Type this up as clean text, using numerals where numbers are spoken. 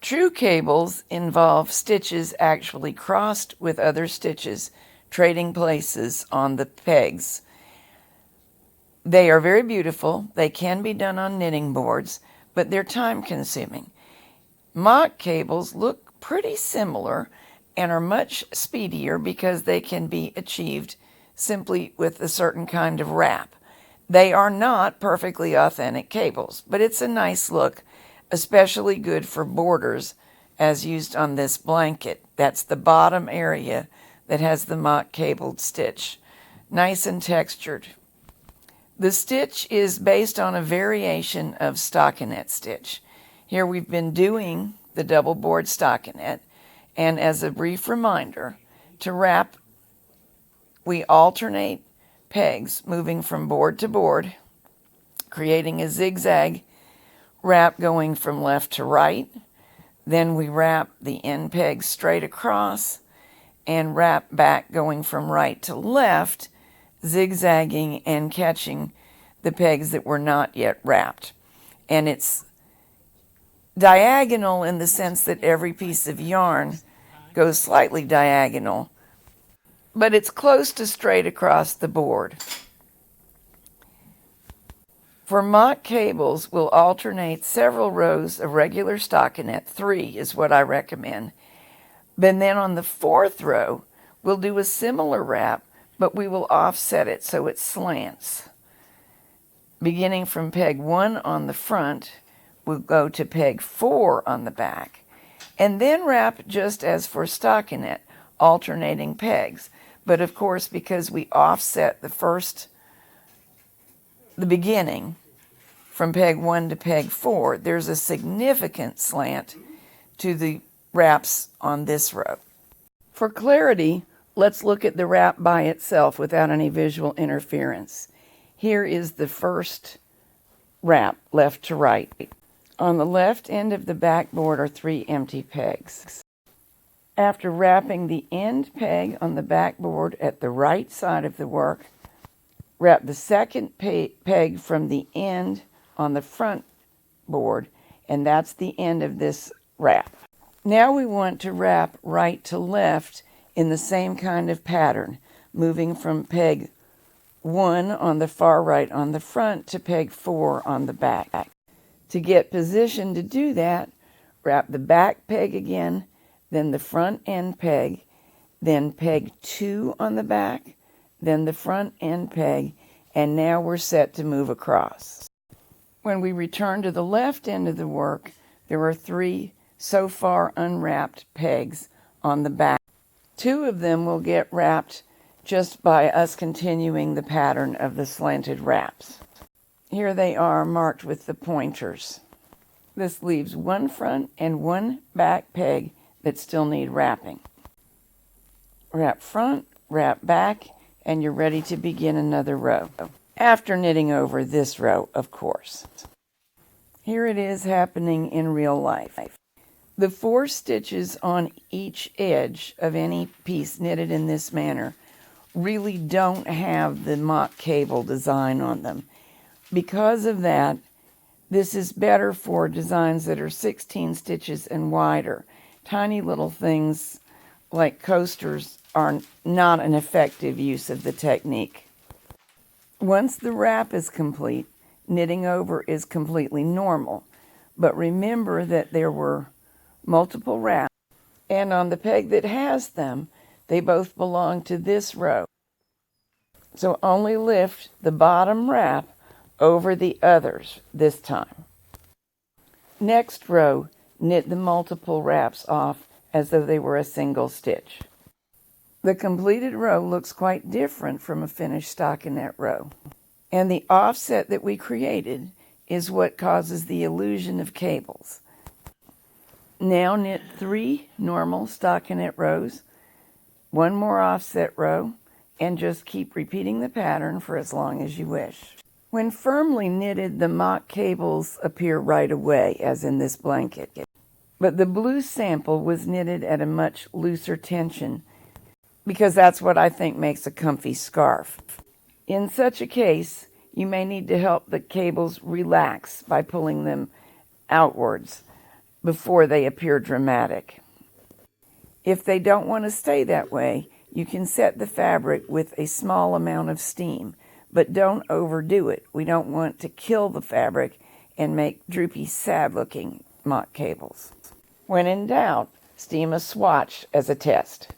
True cables involve stitches actually crossed with other stitches, trading places on the pegs. They are very beautiful. They can be done on knitting boards, but they're time consuming. Mock cables look pretty similar and are much speedier because they can be achieved simply with a certain kind of wrap. They are not perfectly authentic cables, but it's a nice look, especially good for borders as used on this blanket. That's the bottom area that has the mock cabled stitch. Nice and textured. The stitch is based on a variation of stockinette stitch. Here we've been doing the double board stockinette, and as a brief reminder, to wrap, we alternate pegs moving from board to board, creating a zigzag wrap going from left to right. Then we wrap the end peg straight across and wrap back going from right to left, zigzagging and catching the pegs that were not yet wrapped. And it's diagonal in the sense that every piece of yarn goes slightly diagonal, but it's close to straight across the board. For mock cables, we'll alternate several rows of regular stockinette. 3 is what I recommend. But then on the 4th row, we'll do a similar wrap, but we will offset it so it slants. Beginning from peg 1 on the front, we'll go to peg 4 on the back, and then wrap just as for stockinette, alternating pegs. But of course, because we offset the beginning from peg 1 to peg 4, there's a significant slant to the wraps on this row. For clarity, let's look at the wrap by itself without any visual interference. Here is the first wrap, left to right. On the left end of the backboard are 3 empty pegs. After wrapping the end peg on the backboard at the right side of the work, wrap the second peg from the end on the front board, and that's the end of this wrap. Now we want to wrap right to left in the same kind of pattern, moving from peg 1 on the far right on the front to peg 4 on the back. To get positioned to do that, wrap the back peg again, then the front end peg, then peg 2 on the back, then the front end peg, and now we're set to move across. When we return to the left end of the work, there are 3 so far unwrapped pegs on the back. 2 of them will get wrapped just by us continuing the pattern of the slanted wraps. Here they are marked with the pointers. This leaves 1 front and 1 back peg that still need wrapping. Wrap front, wrap back, and you're ready to begin another row. After knitting over this row, of course. Here it is happening in real life. The 4 stitches on each edge of any piece knitted in this manner really don't have the mock cable design on them. Because of that, this is better for designs that are 16 stitches and wider. Tiny little things like coasters are not an effective use of the technique. Once the wrap is complete, knitting over is completely normal. But remember that there were multiple wraps, and on the peg that has them, they both belong to this row. So only lift the bottom wrap over the others this time. Next row, knit the multiple wraps off as though they were a single stitch. The completed row looks quite different from a finished stockinette row. And the offset that we created is what causes the illusion of cables. Now knit 3 normal stockinette rows, 1 more offset row, and just keep repeating the pattern for as long as you wish. When firmly knitted, the mock cables appear right away, as in this blanket. But the blue sample was knitted at a much looser tension because that's what I think makes a comfy scarf. In such a case, you may need to help the cables relax by pulling them outwards. before they appear dramatic. If they don't want to stay that way, you can set the fabric with a small amount of steam, but don't overdo it. We don't want to kill the fabric and make droopy, sad-looking mock cables. When in doubt, steam a swatch as a test.